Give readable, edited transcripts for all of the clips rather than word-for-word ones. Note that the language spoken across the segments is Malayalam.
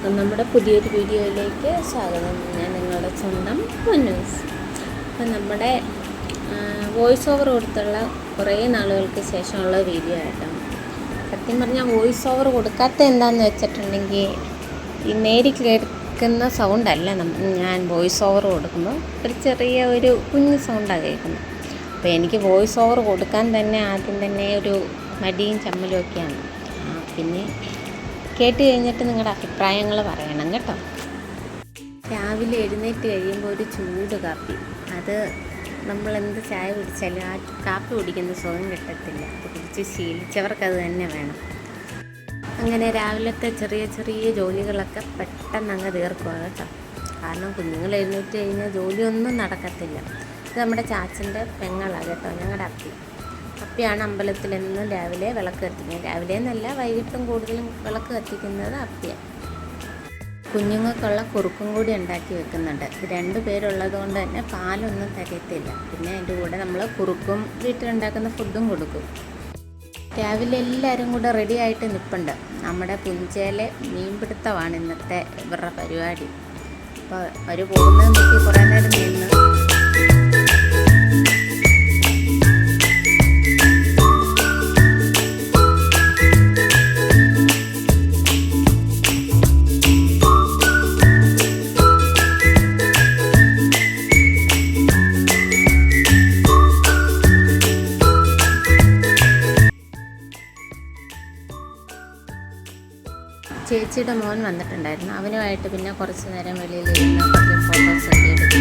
എല്ലാവർക്കും നമ്മുടെ പുതിയൊരു വീഡിയോയിലേക്ക് സ്വാഗതം. ഞാൻ നിങ്ങളുടെ സ്വന്തം പൊന്നൂസ്. അപ്പം നമ്മുടെ വോയിസ് ഓവർ കൊടുത്തുള്ള കുറേ നാളുകൾക്ക് ശേഷമുള്ള വീഡിയോ ആയിട്ടാണ്. സത്യം പറഞ്ഞാൽ വോയിസ് ഓവർ കൊടുക്കാത്ത എന്താണെന്ന് വെച്ചിട്ടുണ്ടെങ്കിൽ ഈ നേരി കേൾക്കുന്ന സൗണ്ടല്ല ഞാൻ വോയിസ് ഓവർ കൊടുക്കുമ്പോൾ ഒരു ചെറിയ ഒരു കുഞ്ഞു സൗണ്ടാണ് കേൾക്കുന്നത്. അപ്പോൾ എനിക്ക് വോയിസ് ഓവർ കൊടുക്കാൻ തന്നെ ആദ്യം തന്നെ ഒരു മടിയും ചമ്മലും ഒക്കെയാണ്. പിന്നെ കേട്ട് കഴിഞ്ഞിട്ട് നിങ്ങളുടെ അഭിപ്രായങ്ങൾ പറയണം കേട്ടോ. രാവിലെ എഴുന്നേറ്റ് കഴിയുമ്പോൾ ഒരു ചൂട് കാപ്പി, അത് നമ്മളെന്ത് ചായ കുടിച്ചാലും ആ കാപ്പി കുടിക്കുന്ന സുഖം കിട്ടത്തില്ല. അത് കുടിച്ച് ശീലിച്ചവർക്കത് തന്നെ വേണം. അങ്ങനെ രാവിലത്തെ ചെറിയ ചെറിയ ജോലികളൊക്കെ പെട്ടെന്ന് അങ്ങ് തീർക്കുക കേട്ടോ. കാരണം കുഞ്ഞുങ്ങൾ എഴുന്നേറ്റ് കഴിഞ്ഞാൽ ജോലിയൊന്നും നടക്കത്തില്ല. ഇത് നമ്മുടെ ചാച്ചൻ്റെ പെങ്ങളാണ് കേട്ടോ, ഞങ്ങളുടെ അപ്പിയാണ് അമ്പലത്തിലെന്നും രാവിലെ വിളക്ക് കത്തിക്കുന്നത്. രാവിലെ എന്നല്ല, വൈകിട്ടും കൂടുതലും വിളക്ക് കത്തിക്കുന്നത് അപ്പിയാണ്. കുഞ്ഞുങ്ങൾക്കുള്ള കുറുക്കും കൂടി ഉണ്ടാക്കി വെക്കുന്നുണ്ട്. 2 പേരുള്ളത് കൊണ്ട് തന്നെ പാലൊന്നും തരത്തില്ല. പിന്നെ അതിൻ്റെ കൂടെ നമ്മൾ കുറുക്കും വീട്ടിലുണ്ടാക്കുന്ന ഫുഡും കൊടുക്കും. രാവിലെ എല്ലാവരും കൂടെ റെഡി ആയിട്ട് നിൽപ്പുണ്ട്. നമ്മുടെ പുഞ്ചയിലെ മീൻപിടുത്തമാണ് ഇന്നത്തെ ഇവരുടെ പരിപാടി. അപ്പോൾ അവർ പോകുന്നത് നോക്കി കുറേ നേരം നിന്ന് ചേച്ചിയുടെ മോൻ വന്നിട്ടുണ്ടായിരുന്നു. അവനുമായിട്ട് പിന്നെ കുറച്ച് നേരം വെളിയിലിരുന്ന് കുറച്ച് ഫോട്ടോസൊക്കെ എടുത്തു.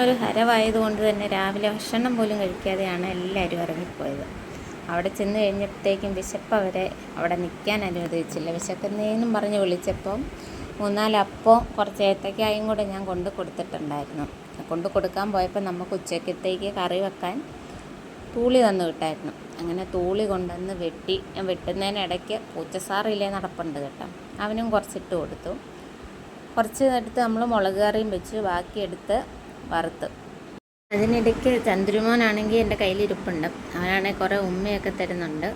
ഒരു ഹരവായതുകൊണ്ട് തന്നെ രാവിലെ ഭക്ഷണം പോലും കഴിക്കാതെയാണ് എല്ലാവരും ഇറങ്ങിപ്പോയത്. അവിടെ ചെന്ന് കഴിഞ്ഞപ്പോഴത്തേക്കും വിശപ്പവരെ അവിടെ നിൽക്കാൻ അനുവദിച്ചില്ല. വിശക്കുന്നതെന്നും പറഞ്ഞ് വിളിച്ചപ്പം 3-4 അപ്പവും കുറച്ച് ഏത്തക്കായും കൂടെ ഞാൻ കൊണ്ട് കൊടുത്തിട്ടുണ്ടായിരുന്നു. കൊണ്ട് കൊടുക്കാൻ പോയപ്പോൾ നമുക്ക് ഉച്ചക്കത്തേക്ക് കറി വെക്കാൻ തൂളി തന്നു വിട്ടായിരുന്നു. അങ്ങനെ തൂളി കൊണ്ടുവന്ന് വെട്ടുന്നതിനിടയ്ക്ക് പൂച്ചസാറില്ലേ നടപ്പുണ്ട് കേട്ടോ, അവനും കുറച്ചിട്ട് കൊടുത്തു. കുറച്ച് എടുത്ത് നമ്മൾ മുളക് കറിയും വെച്ച് ബാക്കിയെടുത്ത് വറുത്ത്. അതിനിടയ്ക്ക് ചന്ദ്രമോനാണെങ്കിൽ എൻ്റെ കയ്യിലിരിപ്പുണ്ട്. അവനാണെങ്കിൽ കുറേ ഉമ്മയൊക്കെ തരുന്നുണ്ട്.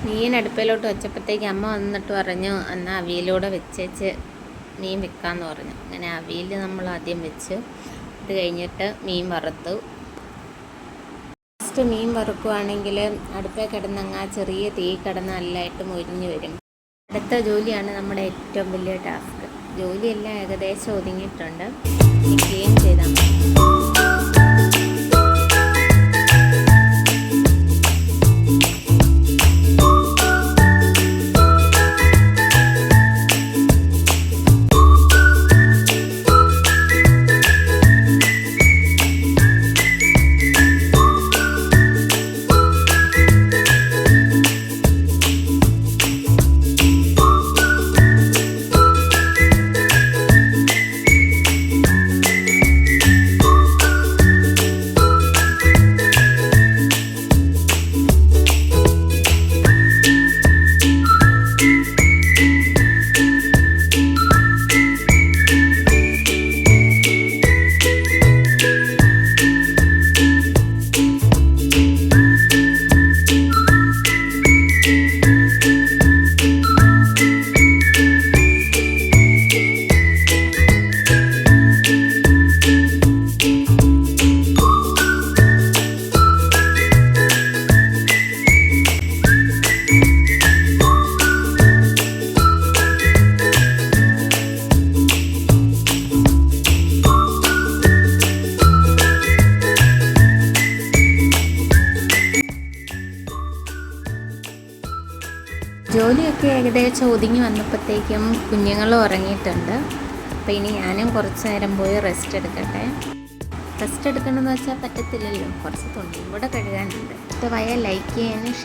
മീൻ അടുപ്പിലോട്ട് വെച്ചപ്പോഴത്തേക്ക് അമ്മ വന്നിട്ട് പറഞ്ഞു, എന്നാൽ അവിയലൂടെ വെച്ചേച്ച് മീൻ വെക്കാമെന്ന് പറഞ്ഞു. അങ്ങനെ അവിയൽ നമ്മൾ ആദ്യം വെച്ച് ഇത് കഴിഞ്ഞിട്ട് മീൻ വറുത്തു. ഫസ്റ്റ് മീൻ വറുക്കുവാണെങ്കിൽ അടുപ്പിൽ കിടന്നങ്ങ് ആ ചെറിയ തീ കിടന്ന് നല്ലതായിട്ട് മൊരിഞ്ഞ് വരും. അടുത്ത ജോലിയാണ് നമ്മുടെ ഏറ്റവും വലിയ ടാസ്ക്. ജോലിയെല്ലാം ഏകദേശം ഒതുങ്ങിയിട്ടുണ്ട്. ഇനി ക്ലീൻ ചെയ്താൽ മതി. ജോലിയൊക്കെ ഏകദേശം ഒതുങ്ങി വന്നപ്പോഴത്തേക്കും കുഞ്ഞുങ്ങളും ഉറങ്ങിയിട്ടുണ്ട്. അപ്പോൾ ഇനി ഞാനും കുറച്ച് നേരം പോയി റെസ്റ്റ് എടുക്കട്ടെ. റെസ്റ്റ് എടുക്കണമെന്ന് വെച്ചാൽ പറ്റത്തില്ലല്ലോ, കുറച്ച് തുണിയും കൂടെ കഴുകാനുണ്ട്. ഇഷ്ടമായ ലൈക്ക് ചെയ്യാനും